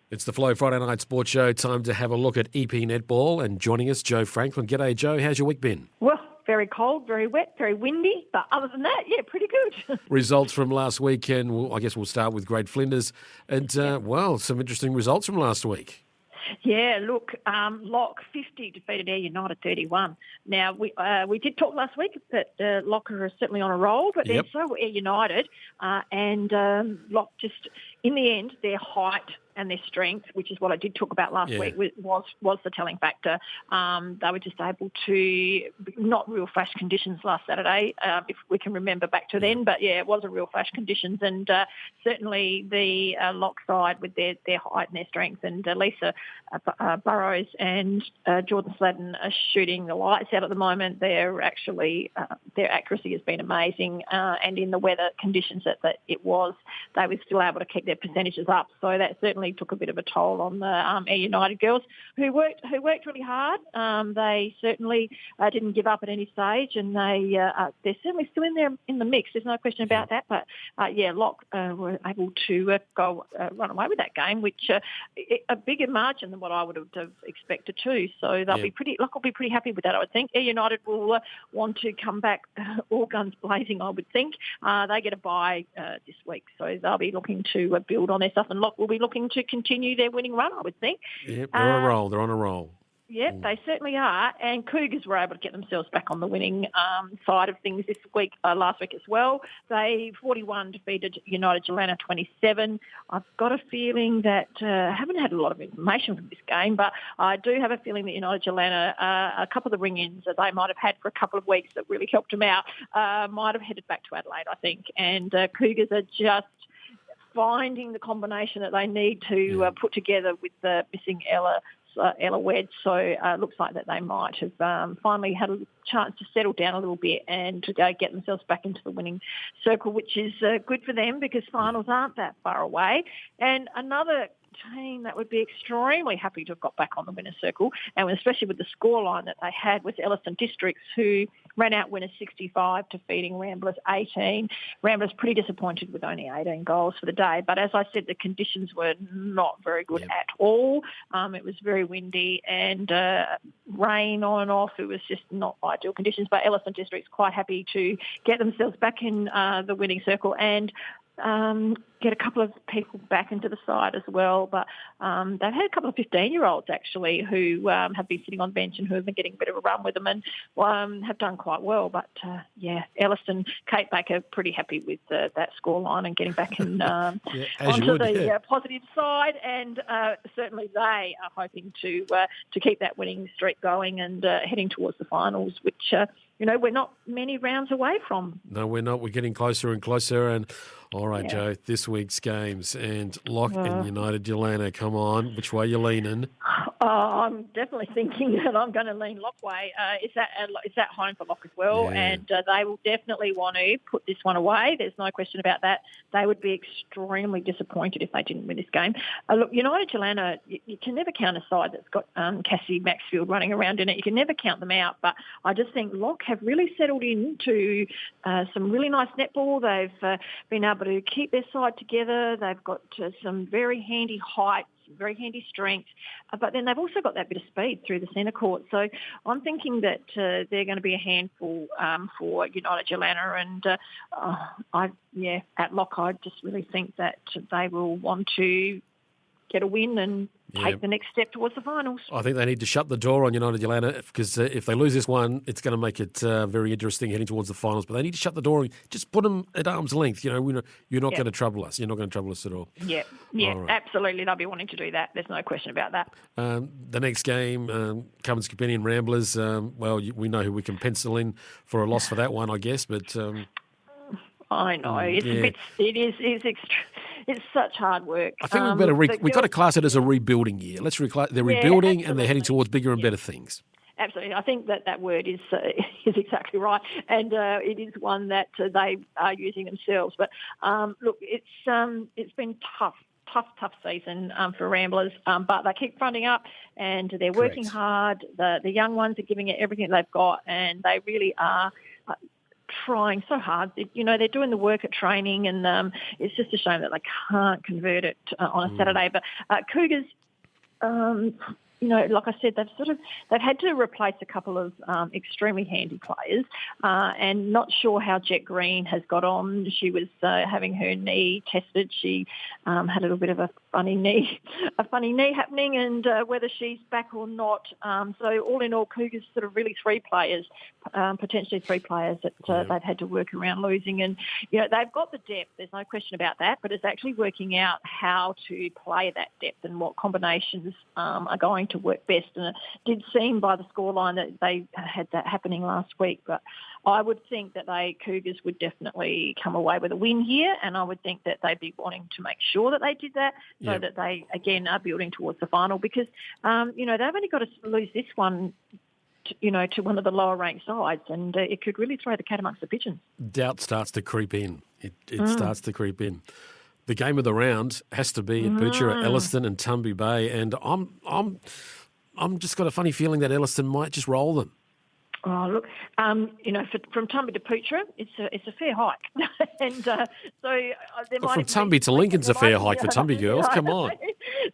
It's the Flow Friday Night Sports Show. Time to have a look at EP Netball. And joining us, Joe Franklin. G'day, Joe. How's your week been? Well, very cold, very wet, very windy. But other than that, yeah, pretty good. Results from last weekend. I guess we'll start with Great Flinders. And, some interesting results from last week. Yeah, look, Lock 50 defeated Eyre United 31. Now, we did talk last week that Lock are certainly on a roll, but then so were Eyre United. And Lock just, in the end, their height and their strength, which is what I did talk about last week, was the telling factor. They were just able to, not real flash conditions last Saturday, if we can remember back to then, but yeah, it wasn't real flash conditions. And certainly the Lock side with their height and their strength, and Lisa Burrows and Jordan Sladden are shooting the lights out at the moment. They're actually, their accuracy has been amazing, and in the weather conditions that it was, they were still able to keep their percentages up. So that certainly took a bit of a toll on the Eyre United girls who worked really hard. They certainly didn't give up at any stage, and they're certainly still in the mix. There's no question about that. But Lock were able to run away with that game, which a bigger margin than what I would have expected too. So Lock will be pretty happy with that, I would think. Eyre United will want to come back all guns blazing, I would think. They get a bye this week, so they'll be looking to build on their stuff, and Lock will be looking to continue their winning run, I would think. Yep, they're on a roll. They're on a roll. Yep, they certainly are. And Cougars were able to get themselves back on the winning side of things this week, last week as well. They 41 defeated United Jelena 27. I've got a feeling that I haven't had a lot of information from this game, but I do have a feeling that United Jelena, a couple of the ring-ins that they might have had for a couple of weeks that really helped them out, might have headed back to Adelaide, I think. And Cougars are just finding the combination that they need to put together with the missing Ella Wed. So it looks like that they might have finally had a chance to settle down a little bit and to get themselves back into the winning circle, which is good for them because finals aren't that far away. And another team that would be extremely happy to have got back on the winner's circle, and especially with the scoreline that they had, was Elliston Districts, who ran out winners 65, defeating Ramblers 18. Ramblers pretty disappointed with only 18 goals for the day, but as I said, the conditions were not very good at all. It was very windy and rain on and off. It was just not ideal conditions, but Elliston Districts quite happy to get themselves back in the winning circle and get a couple of people back into the side as well. But they've had a couple of 15-year-olds actually who have been sitting on the bench and who have been getting a bit of a run with them and have done quite well. But Elliston, Kate Baker, pretty happy with that scoreline and getting back in onto the positive side. And certainly they are hoping to keep that winning streak going and heading towards the finals, which we're not many rounds away from. No, we're not. We're getting closer and closer. And all right, Joe, this week's games and Lock and United Jelena. Come on, which way are you leaning? I'm definitely thinking that I'm going to lean Lock way. It's at home for Lock as well, and they will definitely want to put this one away. There's no question about that. They would be extremely disappointed if they didn't win this game. Look, United Jelena, you can never count a side that's got Cassie Maxfield running around in it. You can never count them out, but I just think Lock have really settled into some really nice netball. They've been able to keep their side together. They've got some very handy height, very handy strength, but then they've also got that bit of speed through the centre court. So I'm thinking that they're going to be a handful for United Jelena, and at Lock, I just really think that they will want to get a win and take the next step towards the finals. I think they need to shut the door on United Jelena because if they lose this one, it's going to make it very interesting heading towards the finals. But they need to shut the door and just put them at arm's length. You're not going to trouble us. You're not going to trouble us at all. Yeah, right. Absolutely. They'll be wanting to do that. There's no question about that. The next game, Cummins Companion Ramblers. We know who we can pencil in for a loss for that one, I guess. But I know it's such hard work. I think we've got to class it as a rebuilding year. They're rebuilding and they're heading towards bigger and better things. Absolutely. I think that word is exactly right, and it is one that they are using themselves. But look, it's been tough season for Ramblers, but they keep fronting up and they're working hard. The young ones are giving it everything they've got, and they really are. trying so hard. They're doing the work at training, and it's just a shame that they can't convert it on a Saturday. But Cougars, like I said, they've had to replace a couple of extremely handy players, and not sure how Jet Green has got on. She was having her knee tested. She had a little bit of a funny knee happening, and whether she's back or not. So all in all, Cougars sort of really potentially three players that they've had to work around losing. And they've got the depth. There's no question about that. But it's actually working out how to play that depth and what combinations are going to work best. And it did seem by the scoreline that they had that happening last week. But I would think that Cougars would definitely come away with a win here, and I would think that they'd be wanting to make sure that they did that so that they, again, are building towards the final because, they've only got to lose this one to one of the lower-ranked sides, and it could really throw the cat amongst the pigeons. Doubt starts to creep in. It starts to creep in. The game of the round has to be at Butcher, Elliston and Tumby Bay, and I'm just got a funny feeling that Elliston might just roll them. Oh, look, from Tumby to Poochera, it's a fair hike. And so there might... From Tumby to Lincoln's a fair hike for Tumby girls, come on.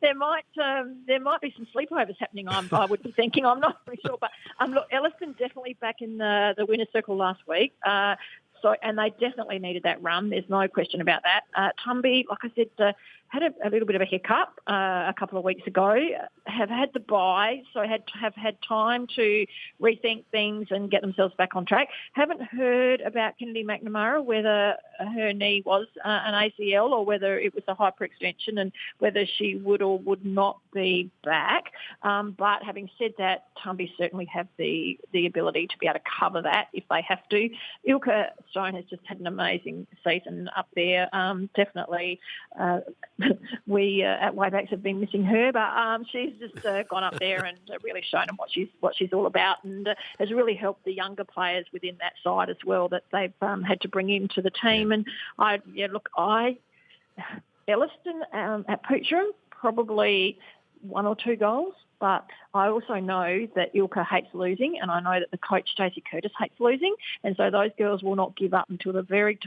There might be some sleepovers happening, I would be thinking. I'm not really sure. But look, Elliston definitely back in the winner's circle last week. And they definitely needed that run. There's no question about that. Tumby, like I said, had a little bit of a hiccup a couple of weeks ago, have had the bye, so have had time to rethink things and get themselves back on track. Haven't heard about Kennedy McNamara, whether her knee was an ACL or whether it was a hyperextension and whether she would or would not be back. But having said that, Tumby certainly have the ability to be able to cover that if they have to. Ilka Stone has just had an amazing season up there. Definitely... we at Waybacks have been missing her, but she's just gone up there and really shown them what she's all about, and has really helped the younger players within that side as well that they've had to bring into the team. And Elliston at Poochera, probably 1 or 2 goals. But I also know that Ilka hates losing, and I know that the coach, Stacey Curtis, hates losing, and so those girls will not give up until the very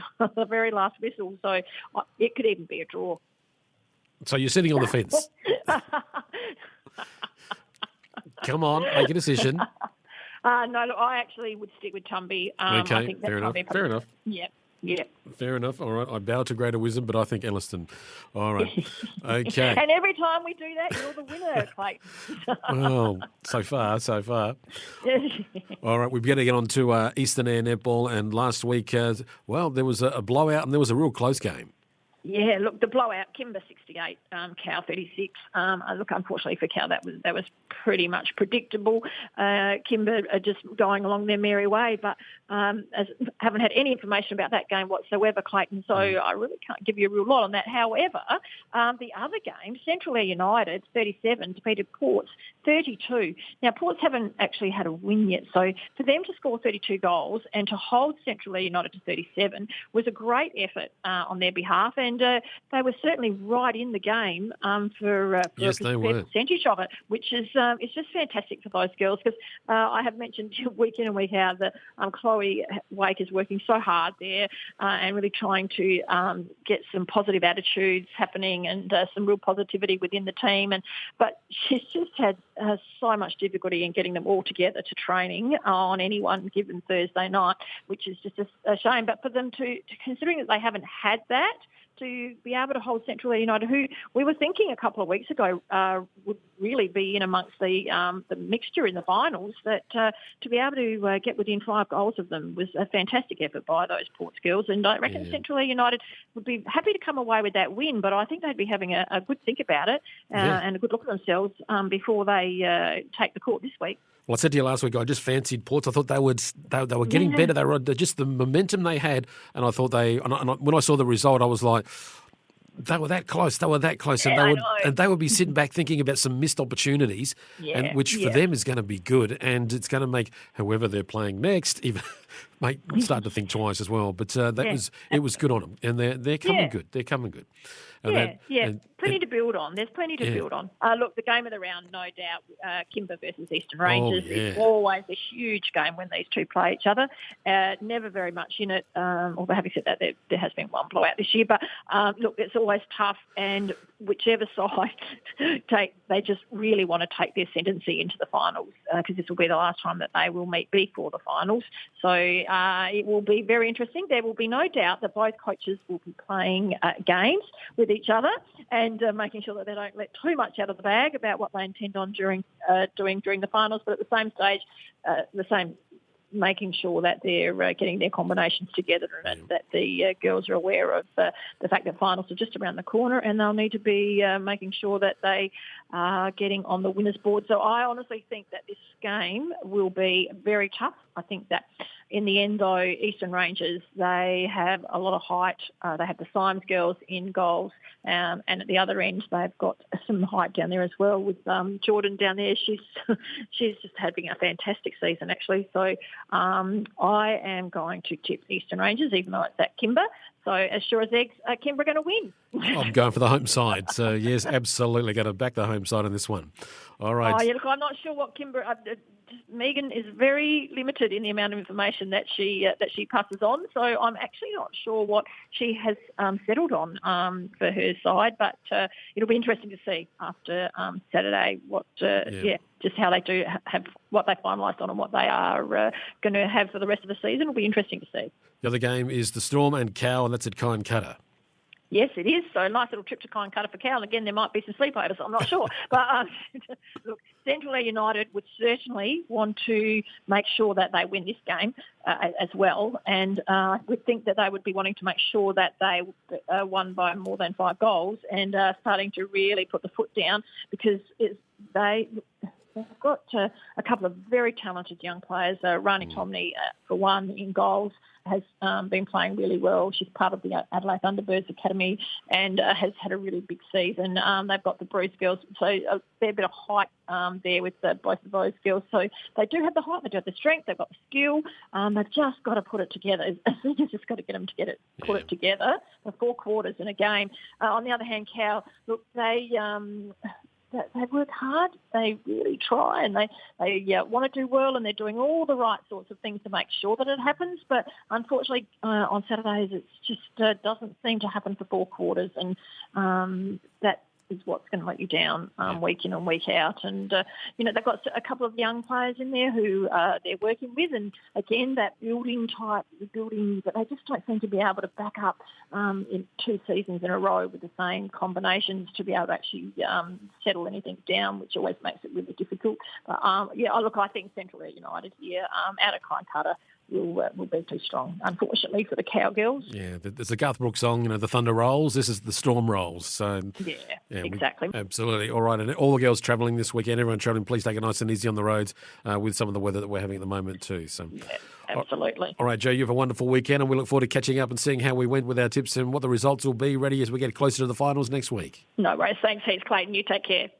last whistle. So it could even be a draw. So you're sitting on the fence. Come on, make a decision. No, look, I actually would stick with Tumby. Okay, I think fair enough. Yeah. Fair enough. All right. I bow to greater wisdom, but I think Elliston. All right. Okay. And every time we do that, you're the winner, Clayton. Well, so far. All right. We've got to get on to Eastern Eyre Netball. And last week, there was a blowout and there was a real close game. Yeah, look, the blowout, Kimber 68, Cow 36. Look, unfortunately for Cow, that was pretty much predictable. Kimber are just going along their merry way, but haven't had any information about that game whatsoever, Clayton, so I really can't give you a real lot on that. However, the other game, Central Air United 37 defeated Ports 32. Now, Ports haven't actually had a win yet, so for them to score 32 goals and to hold Central Air United to 37 was a great effort on their behalf, and they were certainly right in the game for a percentage of it, which is it's just fantastic for those girls because I have mentioned week in and week out that Chloe Wake is working so hard there and really trying to get some positive attitudes happening and some real positivity within the team. But she's just had so much difficulty in getting them all together to training on any one given Thursday night, which is just a shame. But for them to considering that they haven't had that, to be able to hold Central Air United, who we were thinking a couple of weeks ago would really be in amongst the mixture in the finals, that to be able to get within 5 goals of them was a fantastic effort by those Ports girls. And I reckon Central Air United would be happy to come away with that win, but I think they'd be having a good think about it and a good look at themselves before they take the court this week. Well, I said to you last week, I just fancied Ports. I thought they were getting better. They were just the momentum they had, and I thought when I saw the result, I was like, they were that close. And they would be sitting back thinking about some missed opportunities, which for them is going to be good, and it's going to make whoever they're playing next even start to think twice as well. But it was good on them, and they're coming good. They're coming good. Plenty to build on. There's plenty to build on. Look, the game of the round, no doubt, Kimber versus Eastern Rangers is always a huge game when these two play each other. Never very much in it, although having said that, there has been one blowout this year. But, look, it's always tough, and whichever side they just really want to take their ascendancy into the finals, because this will be the last time that they will meet before the finals. So it will be very interesting. There will be no doubt that both coaches will be playing games with each other and making sure that they don't let too much out of the bag about what they intend on doing during the finals, but at the same stage, making sure that they're getting their combinations together and that the girls are aware of the fact that finals are just around the corner, and they'll need to be making sure that they are getting on the winners board. So I honestly think that this game will be very tough. I think that in the end, though, Eastern Rangers, they have a lot of height. They have the Symes girls in goals, and at the other end, they've got some height down there as well with Jordan down there. She's just having a fantastic season, actually. So I am going to tip Eastern Rangers, even though it's at Kimber. So as sure as eggs, Kimber are going to win. I'm going for the home side. So, yes, absolutely going to back the home side on this one. All right. Oh, yeah, look, I'm not sure what Kimber... Megan is very limited in the amount of information that she passes on, so I'm actually not sure what she has settled on for her side. But it'll be interesting to see after Saturday what just how they do have what they finalised on and what they are going to have for the rest of the season. It'll be interesting to see. The other game is the Storm and Cow, and that's at Kynecutter. Yes, it is. So a nice little trip to Kynecutter for Cow. And again, there might be some sleepovers. I'm not sure. But look, Central Air United would certainly want to make sure that they win this game as well. And I would think that they would be wanting to make sure that they won by more than 5 goals and starting to really put the foot down, because they've got a couple of very talented young players. Rani Tomney, for one, in goals, has been playing really well. She's part of the Adelaide Thunderbirds Academy and has had a really big season. They've got the Bruce girls, so a fair bit of height there with both of those girls. So they do have the height, they do have the strength, they've got the skill. They've just got to put it together. They've just got to get them to put it together for 4 quarters in a game. On the other hand, Cow, look, they work hard, they really try, and they want to do well, and they're doing all the right sorts of things to make sure that it happens. But unfortunately, on Saturdays, it just doesn't seem to happen for 4 quarters, and that is what's going to let you down week in and week out. And, they've got a couple of young players in there who they're working with. And, again, that building, but they just don't seem to be able to back up in 2 seasons in a row with the same combinations to be able to actually settle anything down, which always makes it really difficult. But, I think Central Air United here out of Kynecutter will be too strong, unfortunately, for the Cowgirls. Yeah, there's a Garth Brooks song, the Thunder rolls. This is the Storm rolls. So yeah exactly. Absolutely. All right, and all the girls travelling this weekend, everyone travelling, please take it nice and easy on the roads with some of the weather that we're having at the moment too. So, yeah, absolutely. All right, Joe, you have a wonderful weekend, and we look forward to catching up and seeing how we went with our tips and what the results will be ready as we get closer to the finals next week. No worries. Thanks, Clayton. You take care.